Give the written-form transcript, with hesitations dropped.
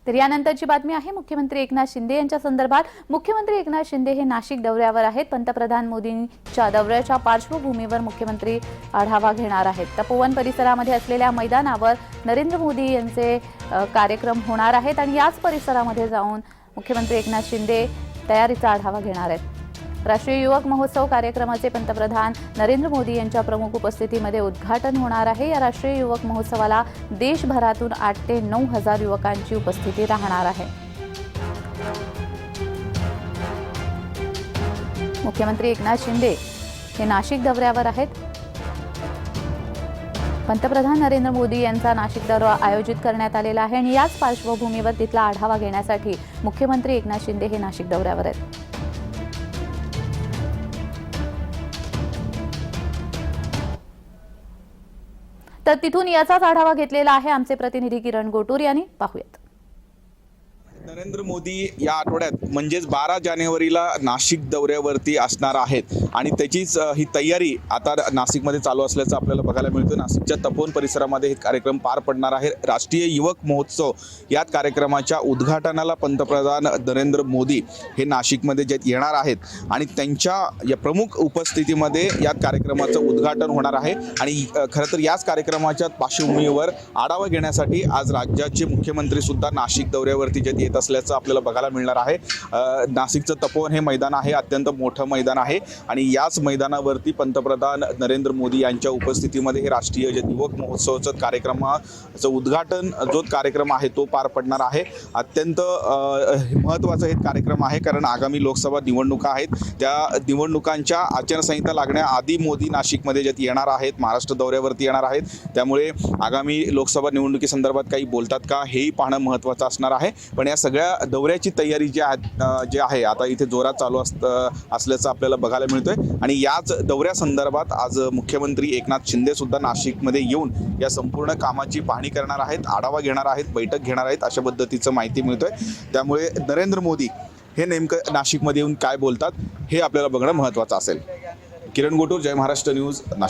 तर यानंतरची बातमी आहे मुख्यमंत्री एकनाथ शिंदे यांच्या संदर्भात। मुख्यमंत्री एकनाथ शिंदे हे नाशिक दौऱ्यावर आहेत। पंतप्रधान मोदींच्या दौऱ्याच्या पार्श्वभूमीवर मुख्यमंत्री आढावा घेणार आहेत। तपोवन परिसरामध्ये असलेल्या मैदानावर नरेंद्र मोदी यांचे कार्यक्रम होणार आहेत आणि याच परिसरामध्ये जाऊन मुख्यमंत्री एकनाथ शिंदे तयारीचा आढावा घेणार आहेत। राष्ट्रीय युवक महोत्सव कार्यक्रमाचे पंतप्रधान नरेंद्र मोदी यांच्या प्रमुख उपस्थितीमध्ये उद्घाटन होणार आहे। या राष्ट्रीय युवक महोत्सवाला देशभरातून 8 ते 9 हजार युवकांची उपस्थिती राहणार आहे। मुख्यमंत्री एकनाथ शिंदे हे नाशिक दौऱ्यावर आहेत। पंतप्रधान नरेंद्र मोदी यांचा नाशिक दौरा आयोजित करण्यात आलेला आहे आणि याच पार्श्वभूमीवर तिथला आढावा घेण्यासाठी मुख्यमंत्री एकनाथ शिंदे हे नाशिक दौऱ्यावर आहेत। तर तिथून याचाच आढावा घेतलेला आहे आमचे प्रतिनिधी किरण गोटूर यांनी। पाहूयात। नरेंद्र मोदी या आठवड्यात म्हणजेच 12 जानेवारीला नाशिक दौऱ्यावरती असणार आहेत आणि त्याचीच ही तयारी आता नाशिकमध्ये चालू असल्याचं आपल्याला बघायला मिळतं। नाशिकच्या तपोवन परिसरामध्ये हे कार्यक्रम पार पडणार आहे। राष्ट्रीय युवक महोत्सव यात कार्यक्रमाच्या उद्घाटनाला पंतप्रधान नरेंद्र मोदी हे नाशिकमध्ये जे येणार आहेत आणि त्यांच्या या प्रमुख उपस्थितीमध्ये या कार्यक्रमाचं उद्घाटन होणार आहे। आणि खरं तर याच कार्यक्रमाच्या पार्श्वभूमीवर आढावा घेण्यासाठी आज राज्याचे मुख्यमंत्री सुद्धा नाशिक दौऱ्यावरती जे येत असल्याचं आपल्याला बघायला मिळणार आहे। नाशिकचं तपोवन हे मैदान आहे, अत्यंत मोठं मैदान आहे आणि याच मैदानावरती पंतप्रधान नरेंद्र मोदी यांच्या उपस्थितीमध्ये हे राष्ट्रीय युवक महोत्सवाचं कार्यक्रमाचं उद्घाटन जो कार्यक्रम आहे तो पार पडणार आहे। अत्यंत महत्त्वाचा हे कार्यक्रम आहे कारण आगामी लोकसभा निवडणुका आहेत। त्या निवडणुकांच्या आचारसंहिता लागण्याआधी मोदी नाशिकमध्ये जे येणार आहेत, महाराष्ट्र दौऱ्यावरती येणार आहेत। त्यामुळे आगामी लोकसभा निवडणुकीसंदर्भात काही बोलतात का हेही पाहणं महत्त्वाचं असणार आहे। पण या सगळ्या दौऱ्याची तयारी जी आहे आता इथे जोरात चालू असल्याचं आपल्याला बघायला मिळतंय आणि याच दौऱ्यासंदर्भात आज मुख्यमंत्री एकनाथ शिंदे सुद्धा नाशिकमध्ये येऊन या संपूर्ण कामाची पाहणी करणार आहेत, आढावा घेणार आहेत, बैठक घेणार आहेत अशा पद्धतीचं माहिती मिळतोय। त्यामुळे नरेंद्र मोदी हे नेमकं नाशिकमध्ये येऊन काय बोलतात हे आपल्याला बघणं महत्त्वाचं असेल। किरण गोटूर, जय महाराष्ट्र न्यूज, नाशिक।